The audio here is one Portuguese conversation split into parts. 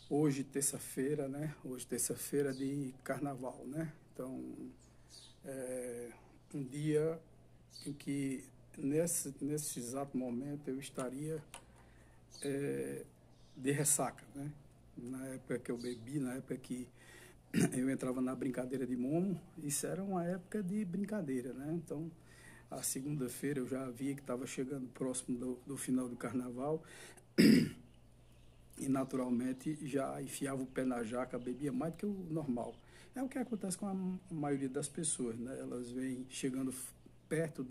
Hoje, terça-feira, né? Hoje, terça-feira de carnaval, né? Então, é um dia em que, nesse exato momento, eu estaria de ressaca, né? Na época que eu bebi, na época que eu entrava na brincadeira de Momo, isso era uma época de brincadeira, né? Então, a segunda-feira eu já via que estava chegando próximo do final do carnaval e naturalmente já enfiava o pé na jaca, bebia mais do que o normal. É o que acontece com a maioria das pessoas, né? Elas vêm chegando perto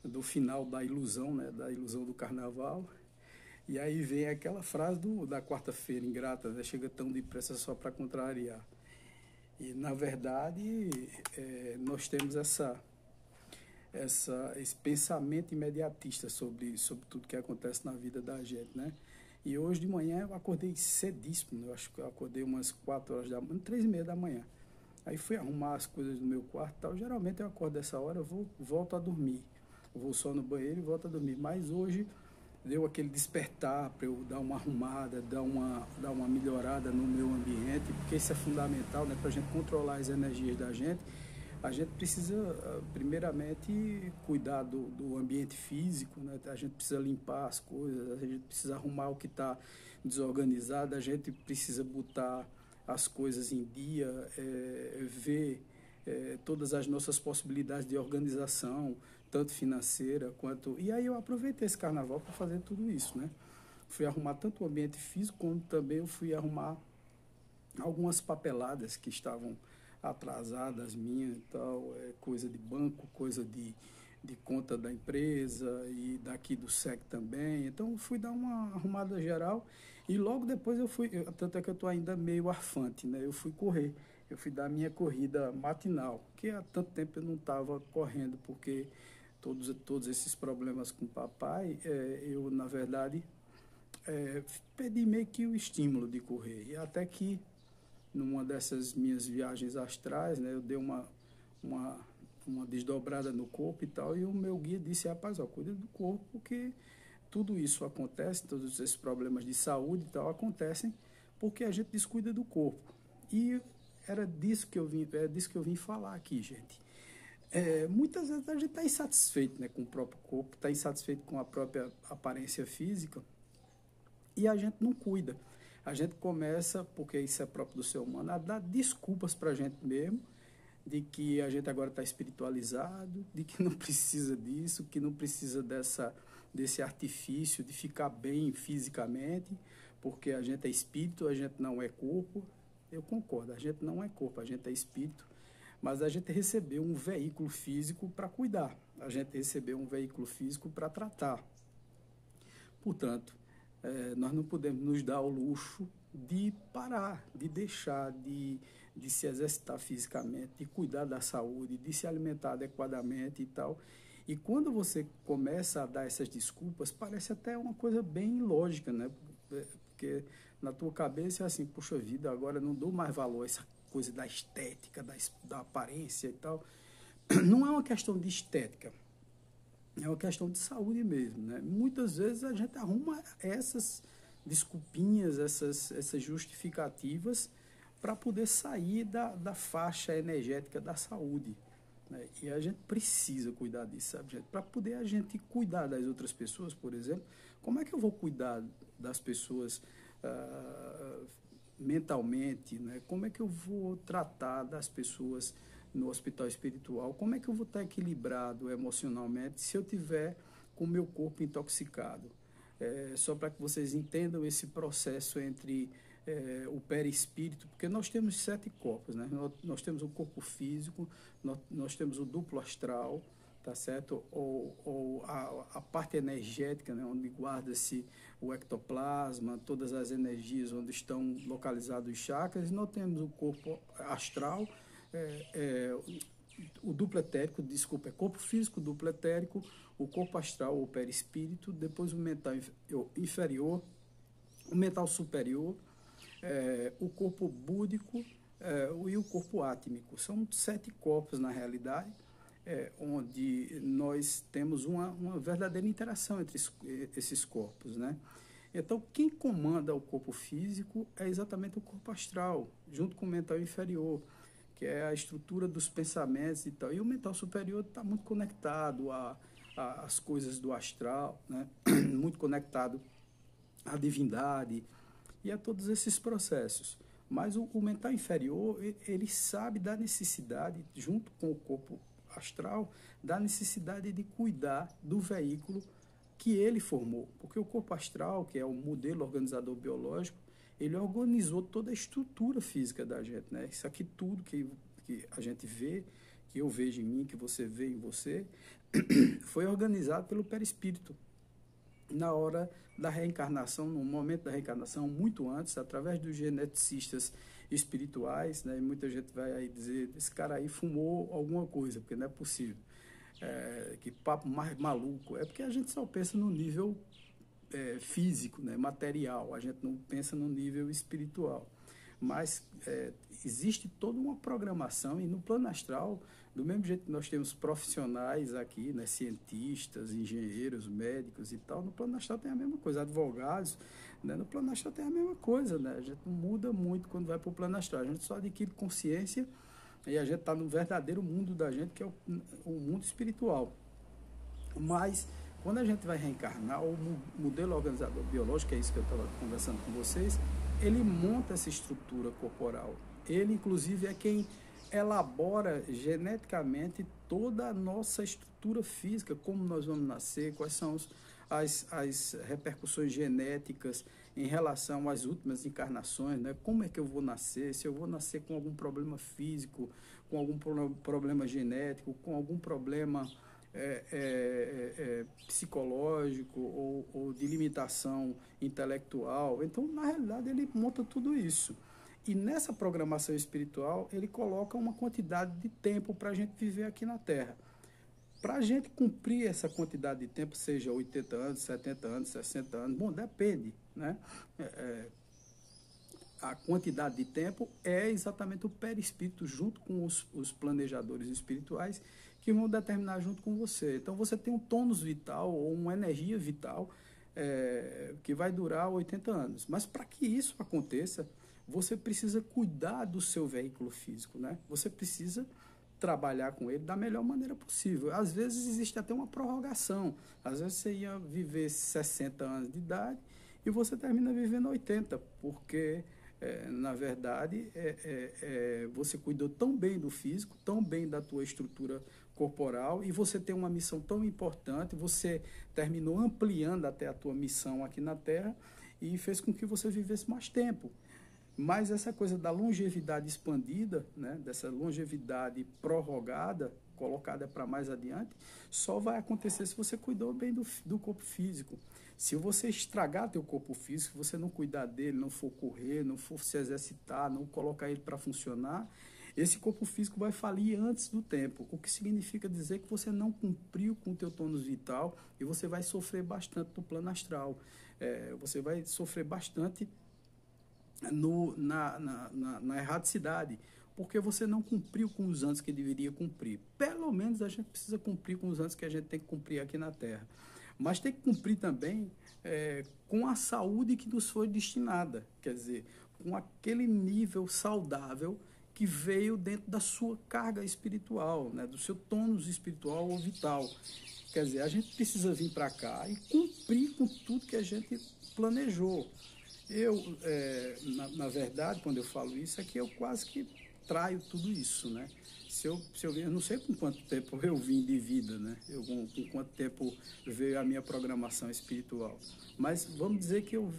do final da ilusão, né? Da ilusão do carnaval. E aí vem aquela frase da quarta-feira ingrata, né? Chega tão depressa só para contrariar. E na verdade nós temos esse pensamento imediatista sobre tudo que acontece na vida da gente, né? E hoje de manhã eu acordei cedíssimo, né? Eu acho que eu acordei umas 4 horas da manhã, 3h30 da manhã. Aí fui arrumar as coisas do meu quarto e tal. Geralmente eu acordo dessa hora, volto a dormir. Eu vou só no banheiro e volto a dormir. Mas hoje deu aquele despertar para eu dar uma arrumada, dar uma melhorada no meu ambiente, porque isso é fundamental, né? Para a gente controlar as energias da gente. A gente precisa, primeiramente, cuidar do ambiente físico, né? A gente precisa limpar as coisas, a gente precisa arrumar o que está desorganizado, a gente precisa botar as coisas em dia, ver todas as nossas possibilidades de organização, tanto financeira quanto. E aí eu aproveitei esse carnaval para fazer tudo isso, né? Fui arrumar tanto o ambiente físico, como também eu fui arrumar algumas papeladas que estavam atrasadas minhas e tal, coisa de banco, coisa de conta da empresa e daqui do SEC também. Então eu fui dar uma arrumada geral e logo depois tanto é que eu estou ainda meio arfante, né? Eu fui correr, eu fui dar a minha corrida matinal, que há tanto tempo eu não estava correndo, porque todos esses problemas com o papai, eu na verdade perdi meio que o estímulo de correr. E até que numa dessas minhas viagens astrais, né, eu dei uma, uma desdobrada no corpo e tal, e o meu guia disse, rapaz, ó, cuida do corpo, porque tudo isso acontece, todos esses problemas de saúde e tal acontecem porque a gente descuida do corpo. E era disso que eu vim falar aqui, gente. Muitas vezes a gente está insatisfeito, né, com o próprio corpo, está insatisfeito com a própria aparência física, e a gente não cuida. A gente começa, porque isso é próprio do ser humano, a dar desculpas para a gente mesmo, de que a gente agora está espiritualizado, de que não precisa disso, que não precisa desse artifício de ficar bem fisicamente, porque a gente é espírito, a gente não é corpo. Eu concordo, a gente não é corpo, a gente é espírito, mas a gente recebeu um veículo físico para cuidar, a gente recebeu um veículo físico para tratar. Portanto, nós não podemos nos dar o luxo de parar, de deixar de se exercitar fisicamente, de cuidar da saúde, de se alimentar adequadamente e tal. E quando você começa a dar essas desculpas, parece até uma coisa bem lógica, né? Porque na tua cabeça é assim, puxa vida, agora eu não dou mais valor a essa coisa da estética, da aparência e tal. Não é uma questão de estética, é uma questão de saúde mesmo, né? Muitas vezes a gente arruma essas desculpinhas, essas justificativas para poder sair da faixa energética da saúde, né? E a gente precisa cuidar disso, sabe, gente? Para poder a gente cuidar das outras pessoas, por exemplo, como é que eu vou cuidar das pessoas ah, mentalmente, né? Como é que eu vou tratar das pessoas no hospital espiritual? Como é que eu vou estar equilibrado emocionalmente se eu tiver com o meu corpo intoxicado? Só para que vocês entendam esse processo entre o perispírito, porque nós temos 7 corpos, né? Nós temos o corpo físico, nós temos o duplo astral, tá certo? Ou a parte energética, né? Onde guarda-se o ectoplasma, todas as energias onde estão localizados os chakras. Nós temos o corpo astral, é, é, o duplo etérico, desculpa, é corpo físico, duplo etérico, o corpo astral ou perispírito, depois o mental inferior, o mental superior, o corpo búdico e o corpo átmico. São 7 corpos na realidade, onde nós temos uma verdadeira interação entre esses corpos, né? Então, quem comanda o corpo físico é exatamente o corpo astral, junto com o mental inferior, que é a estrutura dos pensamentos e tal. E o mental superior está muito conectado às coisas do astral, né? Muito conectado à divindade e a todos esses processos. Mas o mental inferior, ele sabe da necessidade, junto com o corpo astral, da necessidade de cuidar do veículo que ele formou. Porque o corpo astral, que é o modelo organizador biológico, ele organizou toda a estrutura física da gente, né? Isso aqui tudo que a gente vê, que eu vejo em mim, que você vê em você, foi organizado pelo perispírito. Na hora da reencarnação, no momento da reencarnação, muito antes, através dos geneticistas espirituais, né? E muita gente vai aí dizer, esse cara aí fumou alguma coisa, porque não é possível. Que papo mais maluco. É porque a gente só pensa no nível físico, né? Material, a gente não pensa no nível espiritual. Mas existe toda uma programação, e no plano astral, do mesmo jeito que nós temos profissionais aqui, né, cientistas, engenheiros, médicos e tal, no plano astral tem a mesma coisa, advogados, né, no plano astral tem a mesma coisa, né, a gente não muda muito quando vai para o plano astral, a gente só adquire consciência e a gente está no verdadeiro mundo da gente, que é o mundo espiritual. Mas, quando a gente vai reencarnar, o modelo organizador biológico, é isso que eu estava conversando com vocês, ele monta essa estrutura corporal. Ele, inclusive, é quem elabora geneticamente toda a nossa estrutura física, como nós vamos nascer, quais são as repercussões genéticas em relação às últimas encarnações, né? Como é que eu vou nascer, se eu vou nascer com algum problema físico, com algum problema genético, com algum problema psicológico ou de limitação intelectual. Então, na realidade, ele monta tudo isso. E nessa programação espiritual, ele coloca uma quantidade de tempo para a gente viver aqui na Terra. Para a gente cumprir essa quantidade de tempo, seja 80 anos, 70 anos, 60 anos, bom, depende, né? A quantidade de tempo é exatamente o perispírito, junto com os planejadores espirituais, que vão determinar junto com você. Então, você tem um tônus vital ou uma energia vital que vai durar 80 anos. Mas, para que isso aconteça, você precisa cuidar do seu veículo físico, né? Você precisa trabalhar com ele da melhor maneira possível. Às vezes, existe até uma prorrogação. Às vezes, você ia viver 60 anos de idade e você termina vivendo 80, porque... na verdade, você cuidou tão bem do físico, tão bem da tua estrutura corporal, e você tem uma missão tão importante, você terminou ampliando até a tua missão aqui na Terra e fez com que você vivesse mais tempo. Mas essa coisa da longevidade expandida, né, dessa longevidade prorrogada, colocada para mais adiante, só vai acontecer se você cuidou bem do corpo físico. Se você estragar teu corpo físico, se você não cuidar dele, não for correr, não for se exercitar, não colocar ele para funcionar, esse corpo físico vai falir antes do tempo, o que significa dizer que você não cumpriu com o teu tônus vital e você vai sofrer bastante no plano astral. Você vai sofrer bastante na erradicidade, porque você não cumpriu com os anos que deveria cumprir. Pelo menos a gente precisa cumprir com os anos que a gente tem que cumprir aqui na Terra. Mas tem que cumprir também com a saúde que nos foi destinada, quer dizer, com aquele nível saudável que veio dentro da sua carga espiritual, né, do seu tônus espiritual ou vital. Quer dizer, a gente precisa vir para cá e cumprir com tudo que a gente planejou. Na verdade, quando eu falo isso, é que eu quase que traio tudo isso, né? Eu não sei com quanto tempo eu vim de vida, né? Com quanto tempo veio a minha programação espiritual. Mas vamos dizer que eu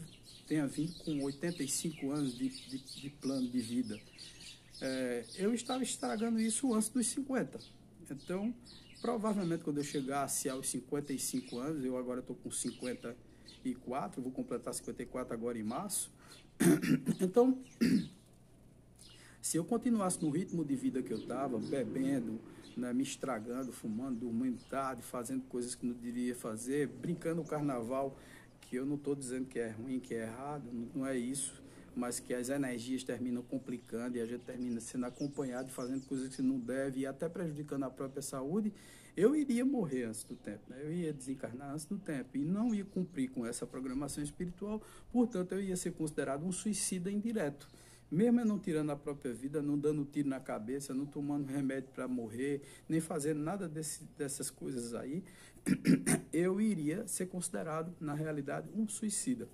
tenha vindo com 85 anos de plano de vida. Eu estava estragando isso antes dos 50. Então, provavelmente quando eu chegasse aos 55 anos, eu agora estou com 54, vou completar 54 agora em março. Então, se eu continuasse no ritmo de vida que eu estava, bebendo, né, me estragando, fumando, dormindo tarde, fazendo coisas que não deveria fazer, brincando no carnaval, que eu não estou dizendo que é ruim, que é errado, não é isso, mas que as energias terminam complicando e a gente termina sendo acompanhado, fazendo coisas que não deve e até prejudicando a própria saúde, eu iria morrer antes do tempo, né? Eu ia desencarnar antes do tempo e não ia cumprir com essa programação espiritual, portanto, eu ia ser considerado um suicida indireto. Mesmo eu não tirando a própria vida, não dando tiro na cabeça, não tomando remédio para morrer, nem fazendo nada dessas coisas aí, eu iria ser considerado, na realidade, um suicida.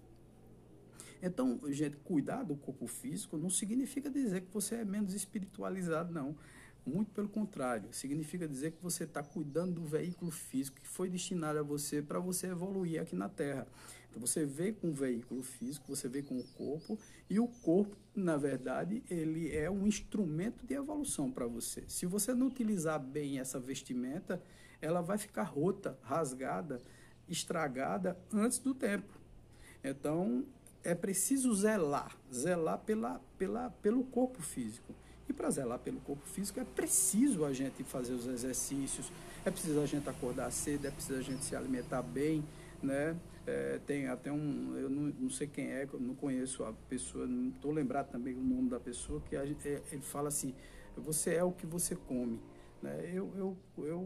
Então, gente, cuidar do corpo físico não significa dizer que você é menos espiritualizado, não. Muito pelo contrário, significa dizer que você está cuidando do veículo físico que foi destinado a você para você evoluir aqui na Terra. Então, você vê com o veículo físico, você vê com o corpo, e o corpo, na verdade, ele é um instrumento de evolução para você. Se você não utilizar bem essa vestimenta, ela vai ficar rota, rasgada, estragada antes do tempo. Então, é preciso zelar pelo corpo físico. E para zelar pelo corpo físico é preciso a gente fazer os exercícios, é preciso a gente acordar cedo, é preciso a gente se alimentar bem, né? Tem até eu não sei quem é, eu não conheço a pessoa, não estou lembrado também o nome da pessoa, que ele fala assim, você é o que você come. Né? Eu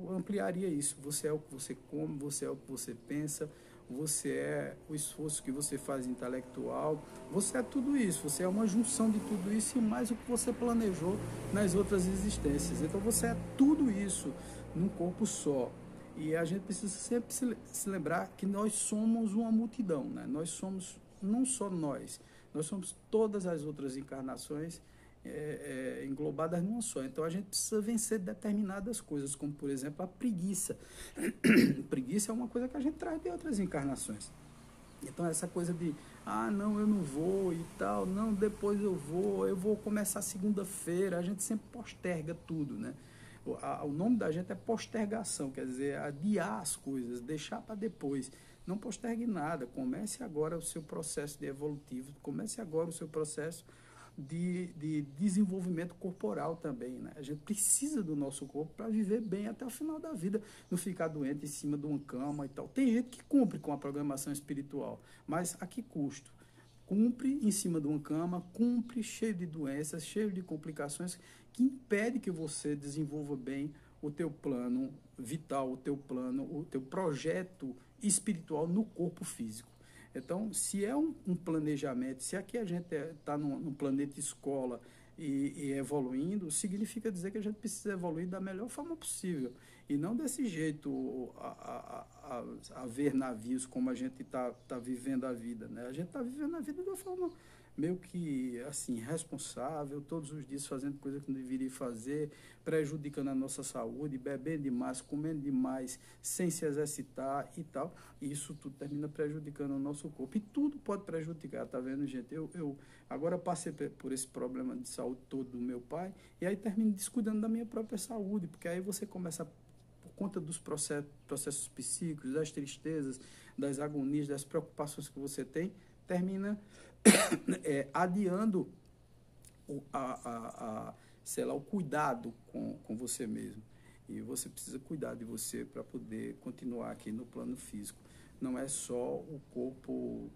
ampliaria isso, você é o que você come, você é o que você pensa, você é o esforço que você faz intelectual, você é tudo isso, você é uma junção de tudo isso e mais o que você planejou nas outras existências. Então você é tudo isso num corpo só. E a gente precisa sempre se lembrar que nós somos uma multidão, né? Nós somos, não só nós somos todas as outras encarnações englobadas numa só. Então a gente precisa vencer determinadas coisas, como por exemplo a preguiça. Preguiça é uma coisa que a gente traz de outras encarnações. Então essa coisa de, não, eu não vou e tal, não, depois eu vou começar segunda-feira, a gente sempre posterga tudo, né? O nome da gente é postergação, quer dizer, adiar as coisas, deixar para depois. Não postergue nada, comece agora o seu processo de evolutivo, comece agora o seu processo de desenvolvimento corporal também, né? A gente precisa do nosso corpo para viver bem até o final da vida, não ficar doente em cima de uma cama e tal. Tem gente que cumpre com a programação espiritual, mas a que custo? Cumpre em cima de uma cama, cumpre cheio de doenças, cheio de complicações, que impede que você desenvolva bem o teu plano vital, o teu projeto espiritual no corpo físico. Então, se é um planejamento, se aqui a gente está num planeta escola e evoluindo, significa dizer que a gente precisa evoluir da melhor forma possível. E não desse jeito a ver navios como a gente está vivendo a vida. Né? A gente está vivendo a vida de uma forma meio que assim, responsável, todos os dias fazendo coisa que não deveria fazer, prejudicando a nossa saúde, bebendo demais, comendo demais, sem se exercitar e tal. E isso tudo termina prejudicando o nosso corpo. E tudo pode prejudicar, tá vendo, gente? Eu agora passei por esse problema de saúde todo do meu pai, e aí termino descuidando da minha própria saúde, porque aí você começa, por conta dos processos psíquicos, das tristezas, das agonias, das preocupações que você tem, termina adiando sei lá, o cuidado com você mesmo. E você precisa cuidar de você para poder continuar aqui no plano físico. Não é só o corpo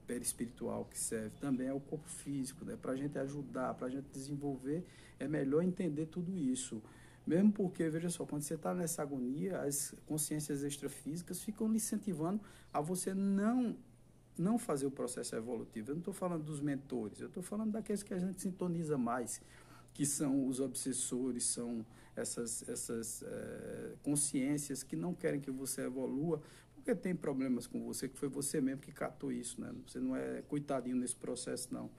perispiritual que serve, também é o corpo físico, né? Para a gente ajudar, para a gente desenvolver, é melhor entender tudo isso. Mesmo porque, veja só, quando você está nessa agonia, as consciências extrafísicas ficam lhe incentivando a você não fazer o processo evolutivo. Eu não estou falando dos mentores, eu estou falando daqueles que a gente sintoniza mais, que são os obsessores, são essas consciências que não querem que você evolua, porque tem problemas com você, que foi você mesmo que catou isso, né? Você não é coitadinho nesse processo, não.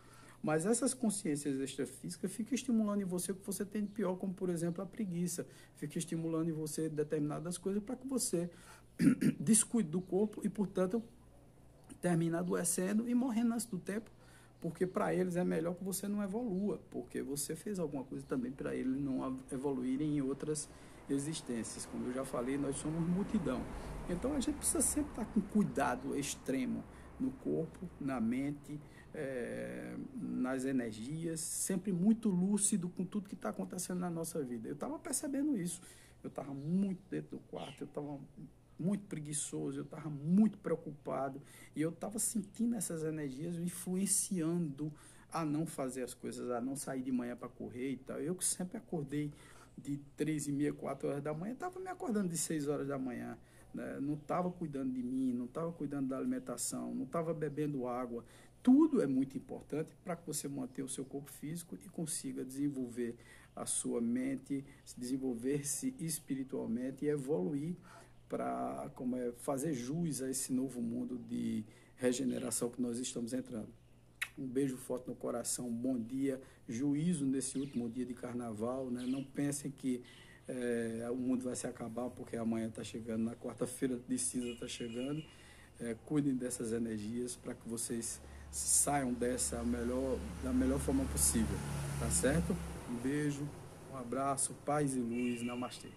Mas essas consciências extrafísicas ficam estimulando em você o que você tem de pior, como, por exemplo, a preguiça. Fica estimulando em você determinadas coisas para que você descuide do corpo e, portanto, termina adoecendo e morrendo antes do tempo, porque para eles é melhor que você não evolua, porque você fez alguma coisa também para eles não evoluírem em outras existências. Como eu já falei, nós somos multidão. Então a gente precisa sempre estar com cuidado extremo no corpo, na mente, nas energias, sempre muito lúcido com tudo que está acontecendo na nossa vida. Eu estava percebendo isso. Eu estava muito dentro do quarto, eu estava muito preguiçoso, eu estava muito preocupado e eu estava sentindo essas energias me influenciando a não fazer as coisas, a não sair de manhã para correr e tal. Eu que sempre acordei de 3h30, 4 horas da manhã, estava me acordando de 6 horas da manhã, né? Não estava cuidando de mim, não estava cuidando da alimentação, não estava bebendo água. Tudo é muito importante para que você mantenha o seu corpo físico e consiga desenvolver a sua mente, desenvolver-se espiritualmente e evoluir para fazer jus a esse novo mundo de regeneração que nós estamos entrando. Um beijo forte no coração, bom dia, juízo nesse último dia de carnaval, né? Não pensem que o mundo vai se acabar porque amanhã está chegando, na quarta-feira de cinza está chegando. Cuidem dessas energias para que vocês saiam dessa da melhor forma possível, tá certo? Um beijo, um abraço, paz e luz, namastê.